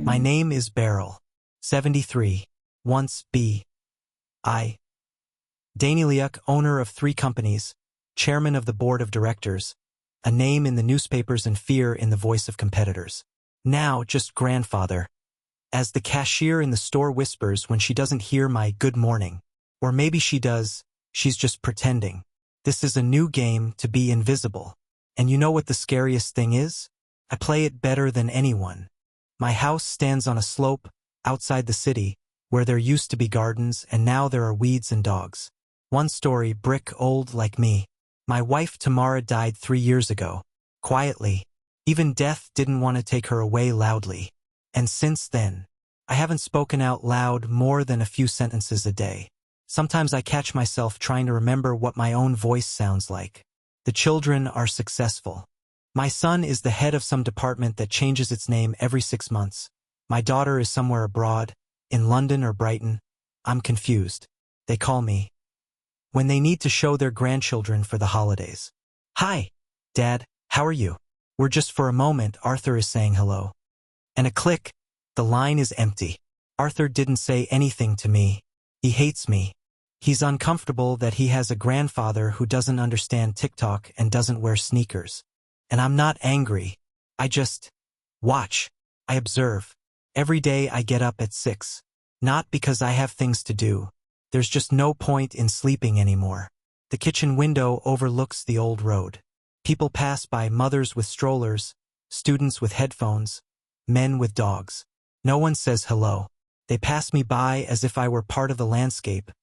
My name is Beryl, 73, once B. I. Danieliuk, owner of 3 companies, chairman of the board of directors, a name in the newspapers and fear in the voice of competitors. Now just grandfather. As the cashier in the store whispers when she doesn't hear my good morning. Or maybe she does, she's just pretending. This is a new game to be invisible. And you know what the scariest thing is? I play it better than anyone. My house stands on a slope, outside the city, where there used to be gardens and now there are weeds and dogs. One story, brick old like me. My wife Tamara died 3 years ago. Quietly. Even death didn't want to take her away loudly. And since then, I haven't spoken out loud more than a few sentences a day. Sometimes I catch myself trying to remember what my own voice sounds like. The children are successful. My son is the head of some department that changes its name every 6 months. My daughter is somewhere abroad, in London or Brighton. I'm confused. They call me when they need to show their grandchildren for the holidays. Hi, Dad, how are you? We're just for a moment, Arthur is saying hello. And a click, the line is empty. Arthur didn't say anything to me. He hates me. He's uncomfortable that he has a grandfather who doesn't understand TikTok and doesn't wear sneakers. And I'm not angry. I just watch. I observe. Every day I get up at 6. Not because I have things to do. There's just no point in sleeping anymore. The kitchen window overlooks the old road. People pass by, mothers with strollers, students with headphones, men with dogs. No one says hello. They pass me by as if I were part of the landscape,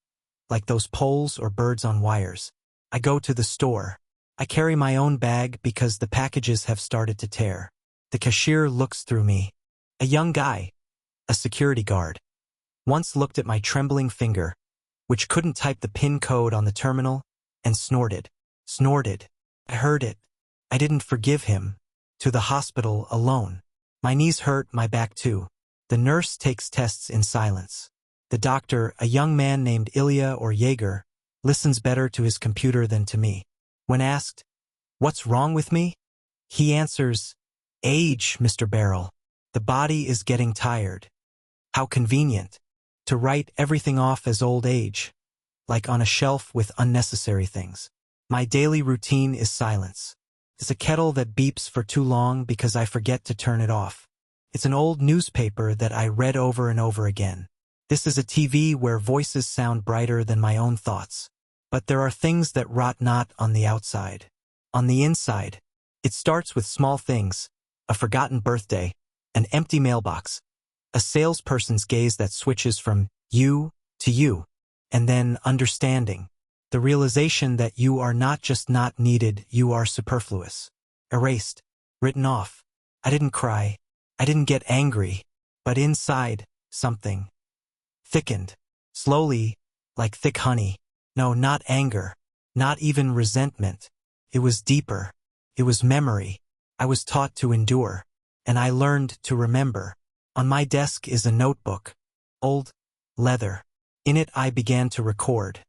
like those poles or birds on wires. I go to the store. I carry my own bag because the packages have started to tear. The cashier looks through me. A young guy, a security guard, once looked at my trembling finger, which couldn't type the PIN code on the terminal, and snorted. Snorted. I heard it. I didn't forgive him. To the hospital alone. My knees hurt, my back too. The nurse takes tests in silence. The doctor, a young man named Ilya or Jaeger, listens better to his computer than to me. When asked, "What's wrong with me?" he answers, "Age, Mr. Beryl. The body is getting tired." How convenient. To write everything off as old age, like on a shelf with unnecessary things. My daily routine is silence. It's a kettle that beeps for too long because I forget to turn it off. It's an old newspaper that I read over and over again. This is a TV where voices sound brighter than my own thoughts. But there are things that rot not on the outside. On the inside, it starts with small things, a forgotten birthday, an empty mailbox, a salesperson's gaze that switches from you to you, and then understanding, the realization that you are not just not needed, you are superfluous, erased, written off. I didn't cry, I didn't get angry, but inside, something thickened, slowly, like thick honey. No, not anger, not even resentment. It was deeper. It was memory. I was taught to endure, and I learned to remember. On my desk is a notebook, old, leather. In it I began to record.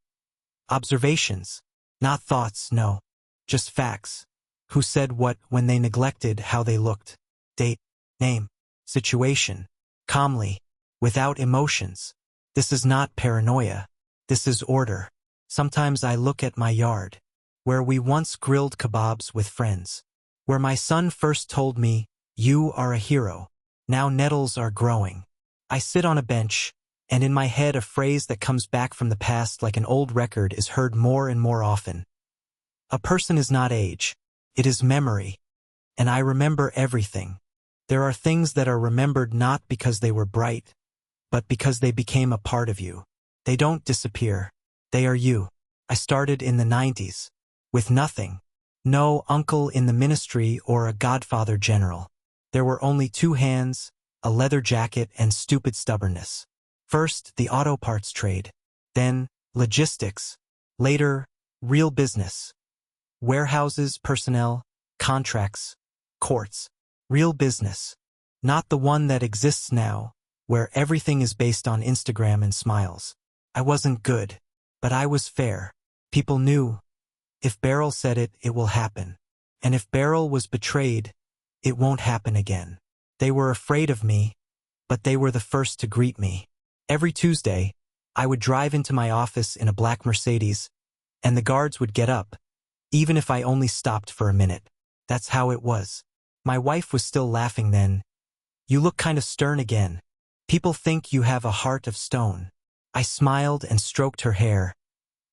Observations, not thoughts, no, just facts. Who said what when they neglected how they looked. Date, name, situation, calmly, without emotions. This is not paranoia. This is order. Sometimes I look at my yard, where we once grilled kebabs with friends, where my son first told me, "You are a hero." Now nettles are growing. I sit on a bench, and in my head a phrase that comes back from the past like an old record is heard more and more often. A person is not age. It is memory. And I remember everything. There are things that are remembered not because they were bright, but because they became a part of you. They don't disappear. They are you. I started in the 90s. With nothing. No uncle in the ministry or a godfather general. There were only 2 hands, a leather jacket, and stupid stubbornness. First, the auto parts trade. Then, logistics. Later, real business. Warehouses, personnel, contracts, courts. Real business. Not the one that exists now, where everything is based on Instagram and smiles. I wasn't good, but I was fair. People knew. If Beryl said it, it will happen. And if Beryl was betrayed, it won't happen again. They were afraid of me, but they were the first to greet me. Every Tuesday, I would drive into my office in a black Mercedes, and the guards would get up, even if I only stopped for a minute. That's how it was. My wife was still laughing then. "You look kind of stern again. People think you have a heart of stone." I smiled and stroked her hair.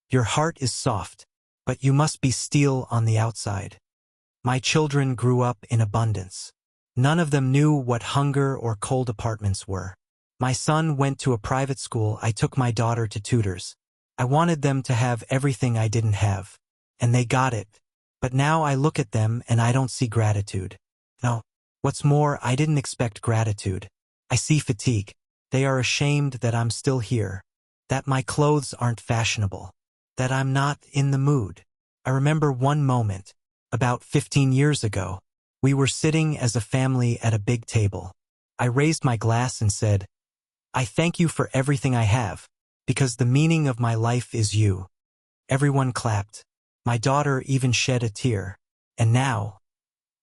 "Your heart is soft, but you must be steel on the outside." My children grew up in abundance. None of them knew what hunger or cold apartments were. My son went to a private school. I took my daughter to tutors. I wanted them to have everything I didn't have, and they got it. But now I look at them and I don't see gratitude. No. What's more, I didn't expect gratitude. I see fatigue. They are ashamed that I'm still here, that my clothes aren't fashionable, that I'm not in the mood. I remember one moment, about 15 years ago. We were sitting as a family at a big table. I raised my glass and said, "I thank you for everything I have, because the meaning of my life is you." Everyone clapped. My daughter even shed a tear. And now,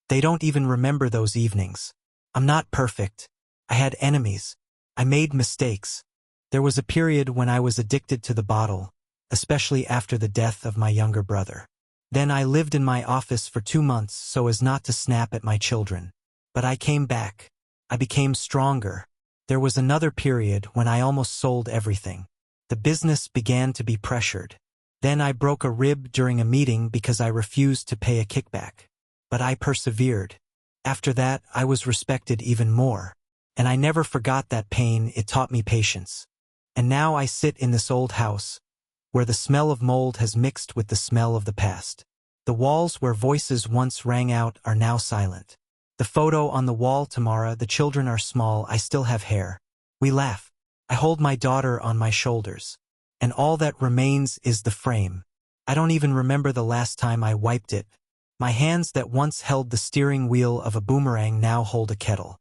they don't even remember those evenings. I'm not perfect. I had enemies. I made mistakes. There was a period when I was addicted to the bottle, especially after the death of my younger brother. Then I lived in my office for 2 months so as not to snap at my children. But I came back. I became stronger. There was another period when I almost sold everything. The business began to be pressured. Then I broke a rib during a meeting because I refused to pay a kickback. But I persevered. After that, I was respected even more. And I never forgot that pain. It taught me patience. And now I sit in this old house, where the smell of mold has mixed with the smell of the past. The walls where voices once rang out are now silent. The photo on the wall, Tamara, the children are small, I still have hair. We laugh. I hold my daughter on my shoulders. And all that remains is the frame. I don't even remember the last time I wiped it. My hands that once held the steering wheel of a boomerang now hold a kettle.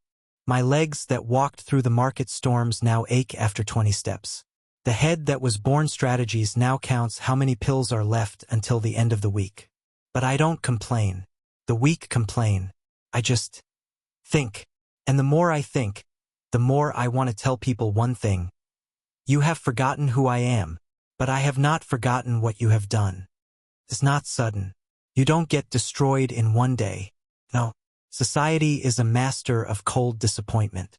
My legs that walked through the market storms now ache after 20 steps. The head that was born strategies now counts how many pills are left until the end of the week. But I don't complain. The weak complain. I just think. And the more I think, the more I want to tell people one thing. You have forgotten who I am, but I have not forgotten what you have done. It's not sudden. You don't get destroyed in one day. No. Society is a master of cold disappointment.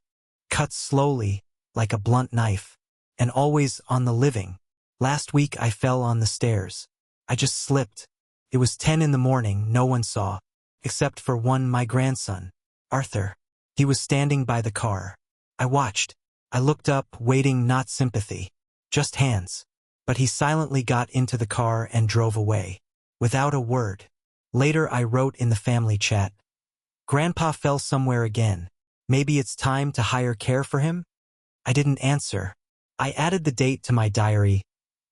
Cuts slowly, like a blunt knife. And always on the living. Last week I fell on the stairs. I just slipped. It was 10 in the morning, no one saw. Except for my grandson, Arthur. He was standing by the car. I watched. I looked up, waiting, not sympathy. Just hands. But he silently got into the car and drove away. Without a word. Later I wrote in the family chat. Grandpa fell somewhere again. Maybe it's time to hire care for him? I didn't answer. I added the date to my diary.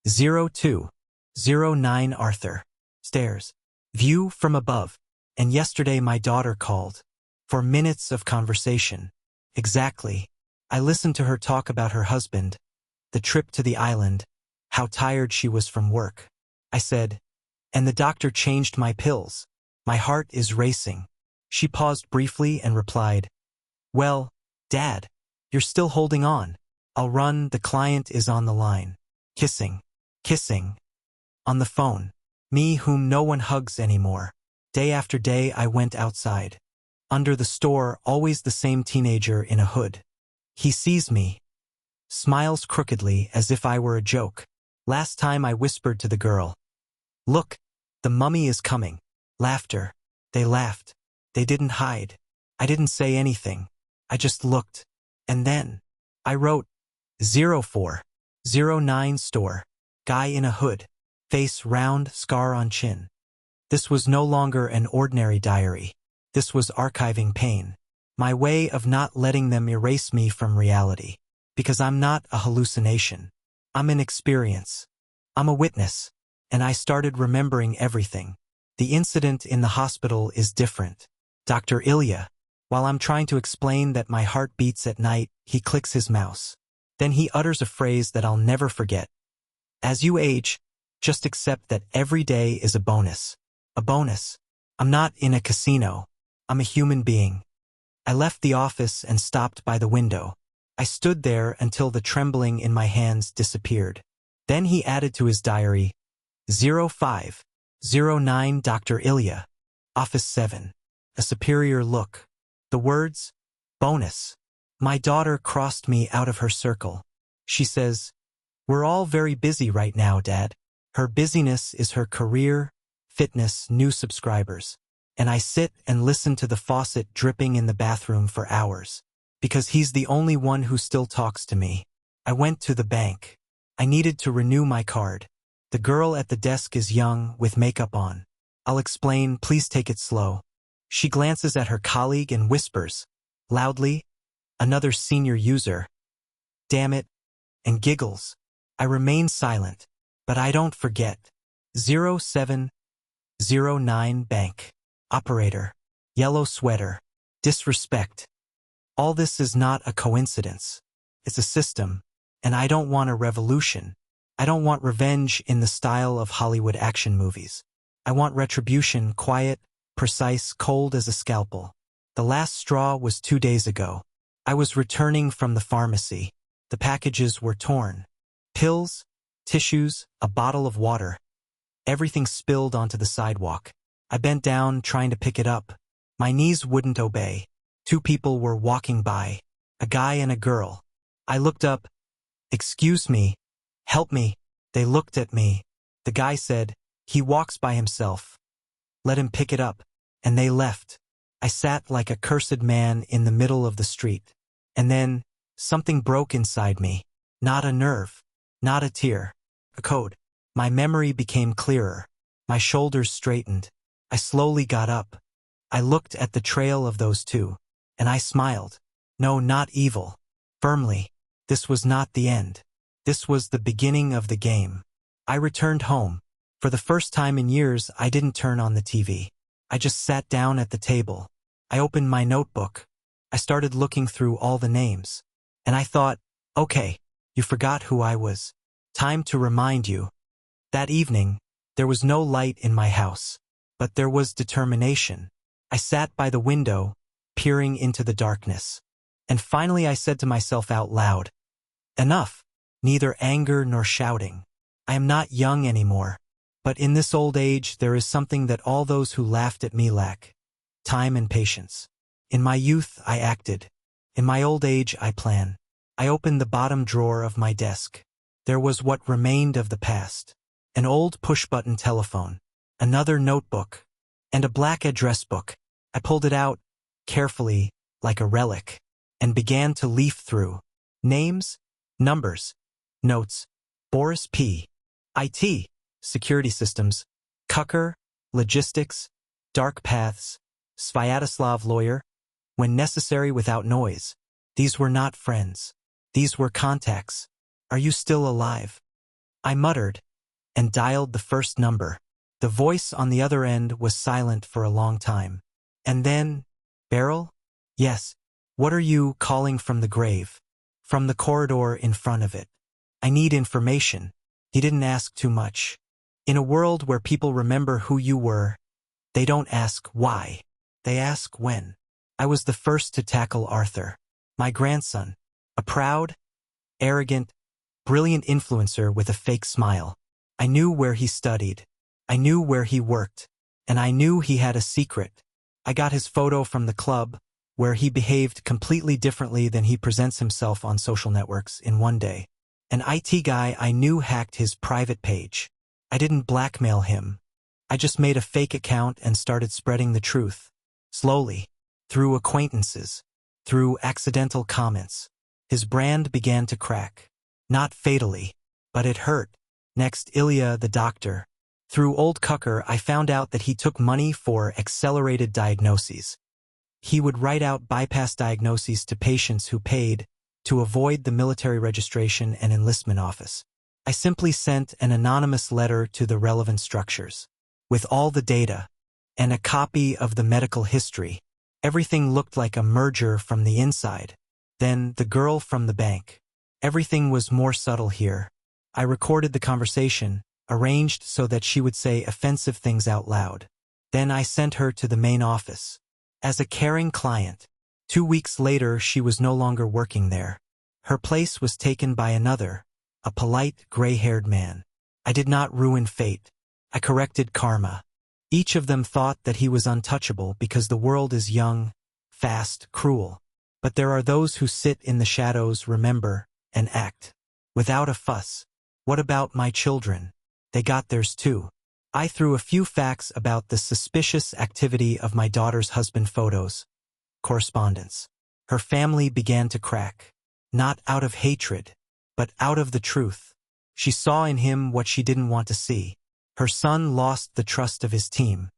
0209 Arthur. Stairs. View from above. And yesterday my daughter called. For minutes of conversation. Exactly. I listened to her talk about her husband, the trip to the island, how tired she was from work. I said, "And the doctor changed my pills. My heart is racing." She paused briefly and replied, "Well, Dad, you're still holding on. I'll run, the client is on the line." Kissing. Kissing. On the phone. Me whom no one hugs anymore. Day after day I went outside. Under the store, always the same teenager in a hood. He sees me. Smiles crookedly as if I were a joke. Last time I whispered to the girl, "Look, the mummy is coming." Laughter. They laughed. They didn't hide. I didn't say anything. I just looked. And then I wrote 0409 store. Guy in a hood. Face round, scar on chin. This was no longer an ordinary diary. This was archiving pain. My way of not letting them erase me from reality. Because I'm not a hallucination. I'm an experience. I'm a witness. And I started remembering everything. The incident in the hospital is different. Dr. Ilya. While I'm trying to explain that my heart beats at night, he clicks his mouse. Then he utters a phrase that I'll never forget. As you age, just accept that every day is a bonus. A bonus. I'm not in a casino. I'm a human being. I left the office and stopped by the window. I stood there until the trembling in my hands disappeared. Then he added to his diary, 0509 Dr. Ilya, Office 7. A superior look. The words, bonus. My daughter crossed me out of her circle. She says, "We're all very busy right now, Dad." Her busyness is her career, fitness, new subscribers. And I sit and listen to the faucet dripping in the bathroom for hours. Because he's the only one who still talks to me. I went to the bank. I needed to renew my card. The girl at the desk is young, with makeup on. I'll explain, please take it slow. She glances at her colleague and whispers, loudly, "Another senior user. Damn it," and giggles. I remain silent, but I don't forget. 0709 bank. Operator. Yellow sweater. Disrespect. All this is not a coincidence. It's a system, and I don't want a revolution. I don't want revenge in the style of Hollywood action movies. I want retribution, quiet, precise, cold as a scalpel. The last straw was 2 days ago. I was returning from the pharmacy. The packages were torn. Pills, tissues, a bottle of water. Everything spilled onto the sidewalk. I bent down, trying to pick it up. My knees wouldn't obey. 2 people were walking by, a guy and a girl. I looked up. "Excuse me. Help me." They looked at me. The guy said, "He walks by himself. Let him pick it up." And they left. I sat like a cursed man in the middle of the street. And then, something broke inside me. Not a nerve. Not a tear. A code. My memory became clearer. My shoulders straightened. I slowly got up. I looked at the trail of those 2. And I smiled. No, not evil. Firmly. This was not the end. This was the beginning of the game. I returned home. For the first time in years, I didn't turn on the TV. I just sat down at the table. I opened my notebook. I started looking through all the names. And I thought, okay, you forgot who I was. Time to remind you. That evening, there was no light in my house. But there was determination. I sat by the window, peering into the darkness. And finally I said to myself out loud, enough. Neither anger nor shouting. I am not young anymore. But in this old age there is something that all those who laughed at me lack. Time and patience. In my youth I acted. In my old age I plan. I opened the bottom drawer of my desk. There was what remained of the past. An old push-button telephone. Another notebook. And a black address book. I pulled it out, carefully, like a relic, and began to leaf through. Names, numbers, notes, Boris P. IT, security systems, Kucker, logistics, dark paths, Svyatoslav lawyer, when necessary without noise. These were not friends. These were contacts. Are you still alive? I muttered, and dialed the first number. The voice on the other end was silent for a long time. And then, Beryl? Yes. What are you calling from the grave? From the corridor in front of it. I need information. He didn't ask too much. In a world where people remember who you were, they don't ask why. They ask when. I was the first to tackle Arthur, my grandson, a proud, arrogant, brilliant influencer with a fake smile. I knew where he studied. I knew where he worked. And I knew he had a secret. I got his photo from the club, where he behaved completely differently than he presents himself on social networks in one day. An IT guy I knew hacked his private page. I didn't blackmail him. I just made a fake account and started spreading the truth. Slowly. Through acquaintances. Through accidental comments. His brand began to crack. Not fatally. But it hurt. Next, Ilya the doctor. Through old Kucker, I found out that he took money for accelerated diagnoses. He would write out bypass diagnoses to patients who paid to avoid the military registration and enlistment office. I simply sent an anonymous letter to the relevant structures. With all the data and a copy of the medical history, everything looked like a merger from the inside. Then the girl from the bank. Everything was more subtle here. I recorded the conversation, arranged so that she would say offensive things out loud. Then I sent her to the main office. As a caring client. 2 weeks later, she was no longer working there. Her place was taken by another, a polite, gray-haired man. I did not ruin fate. I corrected karma. Each of them thought that he was untouchable because the world is young, fast, cruel. But there are those who sit in the shadows, remember, and act. Without a fuss. What about my children? They got theirs too. I threw a few facts about the suspicious activity of my daughter's husband, photos, correspondence. Her family began to crack. Not out of hatred, but out of the truth. She saw in him what she didn't want to see. Her son lost the trust of his team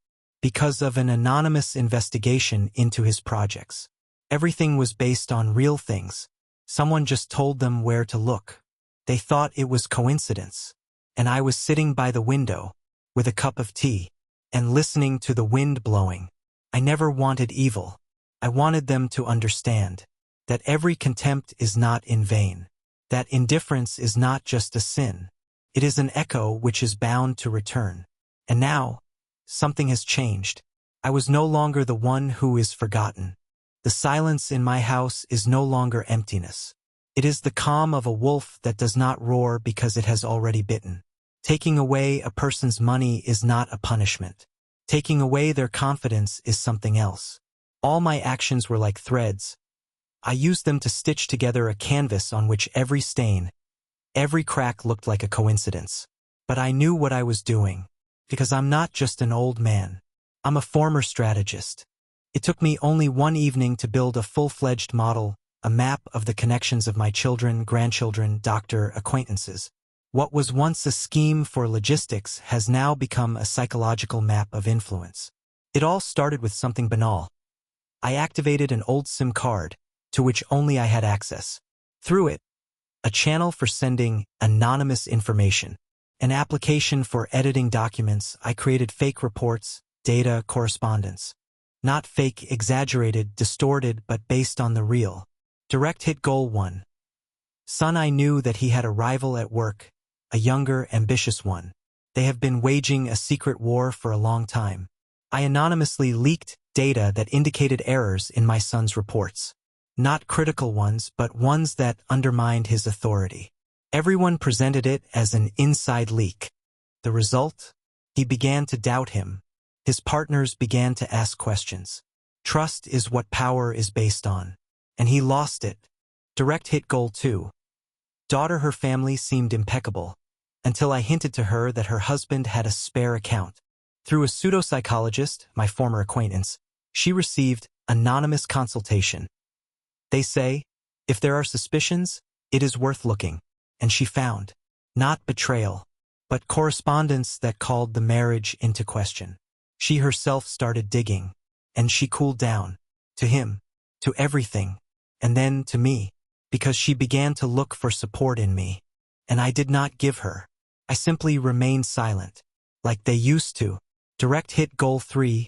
because of an anonymous investigation into his projects. Everything was based on real things. Someone just told them where to look. They thought it was coincidence. And I was sitting by the window with a cup of tea and listening to the wind blowing. I never wanted evil. I wanted them to understand that every contempt is not in vain, that indifference is not just a sin. It is an echo which is bound to return. And now, something has changed. I was no longer the one who is forgotten. The silence in my house is no longer emptiness. It is the calm of a wolf that does not roar because it has already bitten. Taking away a person's money is not a punishment. Taking away their confidence is something else. All my actions were like threads. I used them to stitch together a canvas on which every stain, every crack looked like a coincidence. But I knew what I was doing, because I'm not just an old man. I'm a former strategist. It took me only one evening to build a full-fledged model, a map of the connections of my children, grandchildren, doctor, acquaintances. What was once a scheme for logistics has now become a psychological map of influence. It all started with something banal. I activated an old SIM card, to which only I had access. Through it, a channel for sending anonymous information, an application for editing documents. I created fake reports, data, correspondence. Not fake, exaggerated, distorted, but based on the real. Direct hit goal 1. Son, I knew that he had a rival at work, a younger, ambitious one. They have been waging a secret war for a long time. I anonymously leaked data that indicated errors in my son's reports. Not critical ones, but ones that undermined his authority. Everyone presented it as an inside leak. The result? He began to doubt him. His partners began to ask questions. Trust is what power is based on. And he lost it. Direct hit goal 2. Daughter, her family seemed impeccable, until I hinted to her that her husband had a spare account. Through a pseudo-psychologist, my former acquaintance, she received anonymous consultation. They say, if there are suspicions, it is worth looking. And she found, not betrayal, but correspondence that called the marriage into question. She herself started digging, and she cooled down. To him, to everything, and then to me, because she began to look for support in me. And I did not give her. I simply remained silent, like they used to. Direct hit goal 3.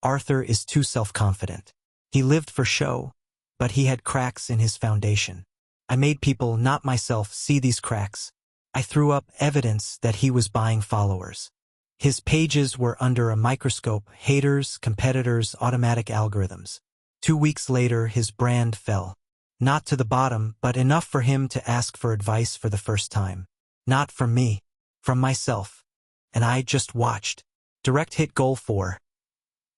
Arthur is too self-confident. He lived for show, but he had cracks in his foundation. I made people, not myself, see these cracks. I threw up evidence that he was buying followers. His pages were under a microscope, haters, competitors, automatic algorithms. 2 weeks later, his brand fell. Not to the bottom, but enough for him to ask for advice for the first time. Not from me, from myself. And I just watched. Direct hit goal 4.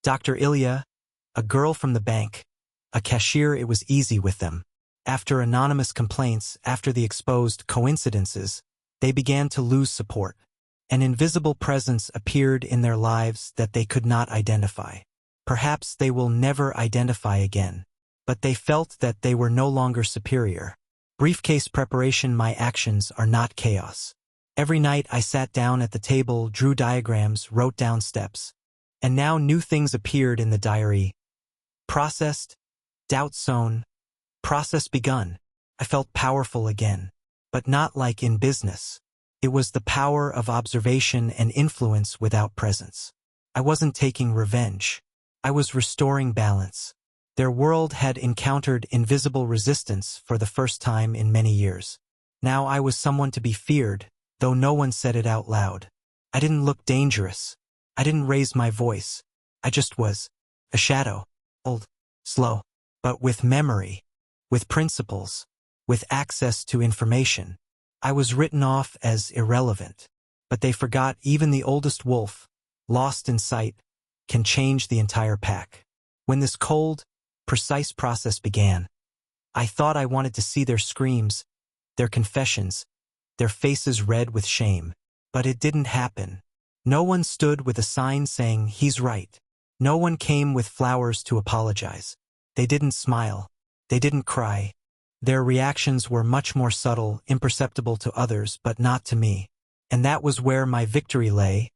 Dr. Ilya, a girl from the bank, a cashier. It was easy with them. After anonymous complaints, after the exposed coincidences, they began to lose support. An invisible presence appeared in their lives that they could not identify. Perhaps they will never identify again. But they felt that they were no longer superior. Briefcase preparation. My actions are not chaos. Every night I sat down at the table, drew diagrams, wrote down steps. And now new things appeared in the diary. Processed, doubt sown, process begun. I felt powerful again, but not like in business. It was the power of observation and influence without presence. I wasn't taking revenge. I was restoring balance. Their world had encountered invisible resistance for the first time in many years. Now I was someone to be feared, though no one said it out loud. I didn't look dangerous. I didn't raise my voice. I just was. A shadow. Old. Slow. But with memory. With principles. with access to information. I was written off as irrelevant. But they forgot even the oldest wolf, lost in sight, can change the entire pack. When this cold, precise process began, I thought I wanted to see their screams, their confessions, their faces red with shame. But it didn't happen. No one stood with a sign saying, "He's right." No one came with flowers to apologize. They didn't smile. They didn't cry. Their reactions were much more subtle, imperceptible to others, but not to me. And that was where my victory lay.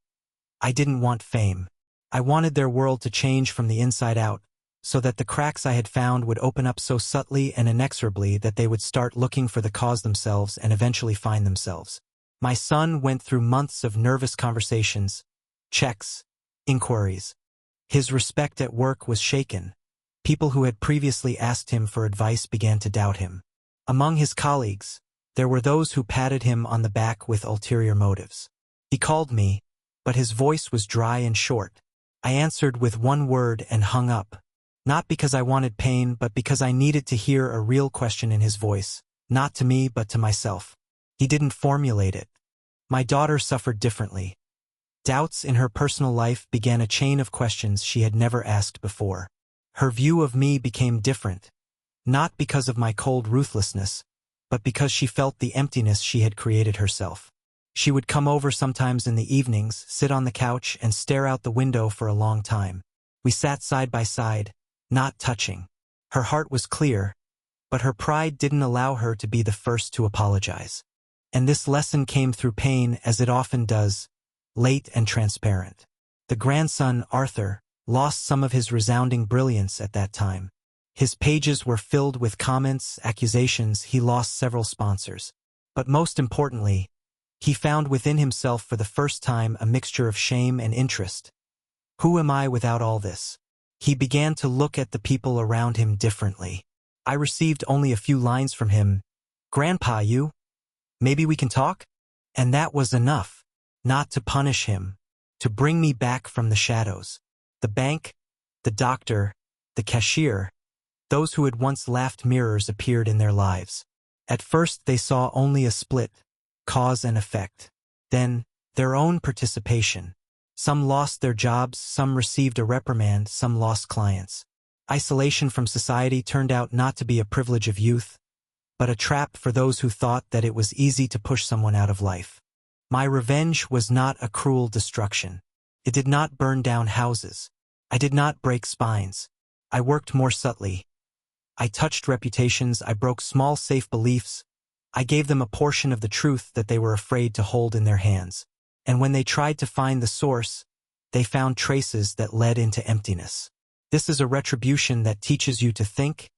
I didn't want fame. I wanted their world to change from the inside out, so that the cracks I had found would open up so subtly and inexorably that they would start looking for the cause themselves and eventually find themselves. My son went through months of nervous conversations, checks, inquiries. His respect at work was shaken. People who had previously asked him for advice began to doubt him. Among his colleagues, there were those who patted him on the back with ulterior motives. He called me, but his voice was dry and short. I answered with one word and hung up. Not because I wanted pain, but because I needed to hear a real question in his voice, not to me but to myself. He didn't formulate it. My daughter suffered differently. Doubts in her personal life began a chain of questions she had never asked before. Her view of me became different, not because of my cold ruthlessness, but because she felt the emptiness she had created herself. She would come over sometimes in the evenings, sit on the couch, and stare out the window for a long time. We sat side by side, not touching. Her heart was clear, but her pride didn't allow her to be the first to apologize. And this lesson came through pain, as it often does, late and transparent. The grandson, Arthur, lost some of his resounding brilliance at that time. His pages were filled with comments, accusations. He lost several sponsors. But most importantly, he found within himself for the first time a mixture of shame and interest. Who am I without all this? He began to look at the people around him differently. I received only a few lines from him. "Grandpa, maybe we can talk?" And that was enough. Not to punish him, to bring me back from the shadows. The bank, the doctor, the cashier, those who had once laughed mirrors appeared in their lives. At first they saw only a split, cause and effect. Then, their own participation. Some lost their jobs, some received a reprimand, some lost clients. Isolation from society turned out not to be a privilege of youth, but a trap for those who thought that it was easy to push someone out of life. My revenge was not a cruel destruction. It did not burn down houses. I did not break spines. I worked more subtly. I touched reputations. I broke small safe beliefs. I gave them a portion of the truth that they were afraid to hold in their hands. And when they tried to find the source, they found traces that led into emptiness. This is a retribution that teaches you to think,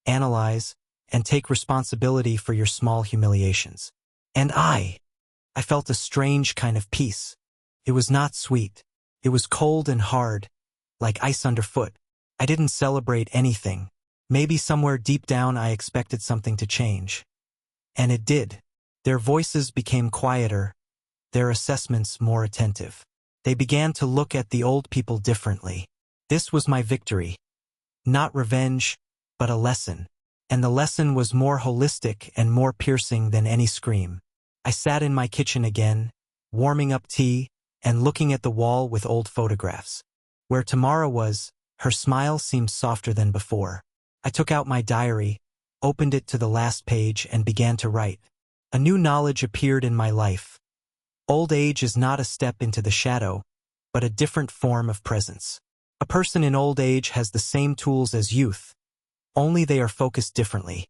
analyze, and take responsibility for your small humiliations. And I felt a strange kind of peace. It was not sweet. It was cold and hard, like ice underfoot. I didn't celebrate anything. Maybe somewhere deep down I expected something to change. And it did. Their voices became quieter, their assessments more attentive. They began to look at the old people differently. This was my victory. Not revenge, but a lesson. And the lesson was more holistic and more piercing than any scream. I sat in my kitchen again, warming up tea, and looking at the wall with old photographs. Where Tamara was, her smile seemed softer than before. I took out my diary, opened it to the last page, and began to write. A new knowledge appeared in my life. Old age is not a step into the shadow, but a different form of presence. A person in old age has the same tools as youth, only they are focused differently.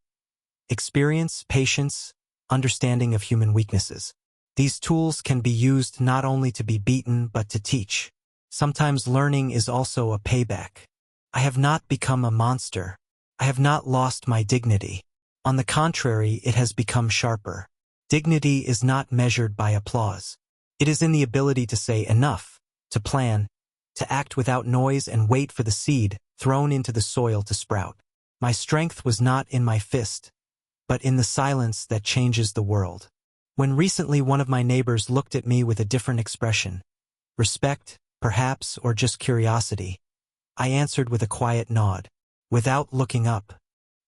Experience, patience, understanding of human weaknesses. These tools can be used not only to be beaten but to teach. Sometimes learning is also a payback. I have not become a monster. I have not lost my dignity. On the contrary, it has become sharper. Dignity is not measured by applause. It is in the ability to say enough, to plan, to act without noise and wait for the seed thrown into the soil to sprout. My strength was not in my fist, but in the silence that changes the world. When recently one of my neighbors looked at me with a different expression, respect, perhaps, or just curiosity, I answered with a quiet nod. Without looking up,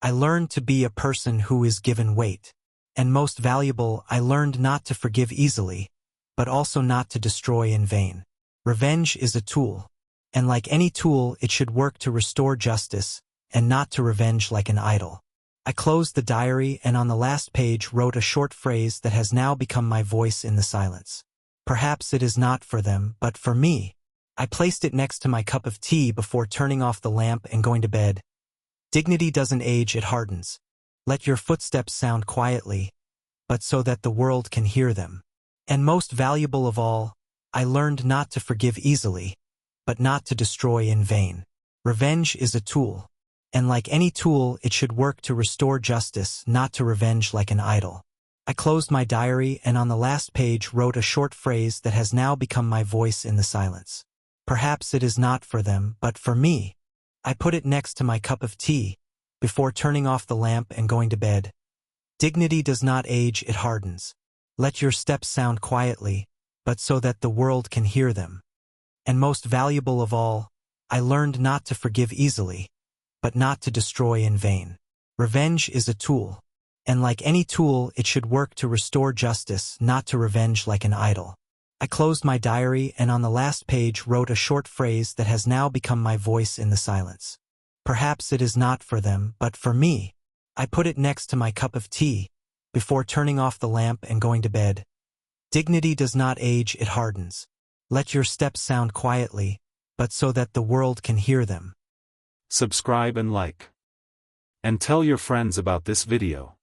I learned to be a person who is given weight. And most valuable, I learned not to forgive easily, but also not to destroy in vain. Revenge is a tool, and like any tool, it should work to restore justice, and not to revenge like an idol. I closed the diary and on the last page wrote a short phrase that has now become my voice in the silence. Perhaps it is not for them, but for me. I placed it next to my cup of tea before turning off the lamp and going to bed. Dignity doesn't age, it hardens. Let your footsteps sound quietly, but so that the world can hear them. And most valuable of all, I learned not to forgive easily, but not to destroy in vain. Revenge is a tool, and like any tool, it should work to restore justice, not to revenge like an idol. I closed my diary and on the last page wrote a short phrase that has now become my voice in the silence. Perhaps it is not for them, but for me. I put it next to my cup of tea, before turning off the lamp and going to bed. Dignity does not age, it hardens. Let your steps sound quietly, but so that the world can hear them. And most valuable of all, I learned not to forgive easily, but not to destroy in vain. Revenge is a tool, and like any tool, it should work to restore justice, not to revenge like an idol. I closed my diary and on the last page wrote a short phrase that has now become my voice in the silence. Perhaps it is not for them, but for me. I put it next to my cup of tea, before turning off the lamp and going to bed. Dignity does not age, it hardens. Let your steps sound quietly, but so that the world can hear them. Subscribe and like. And tell your friends about this video.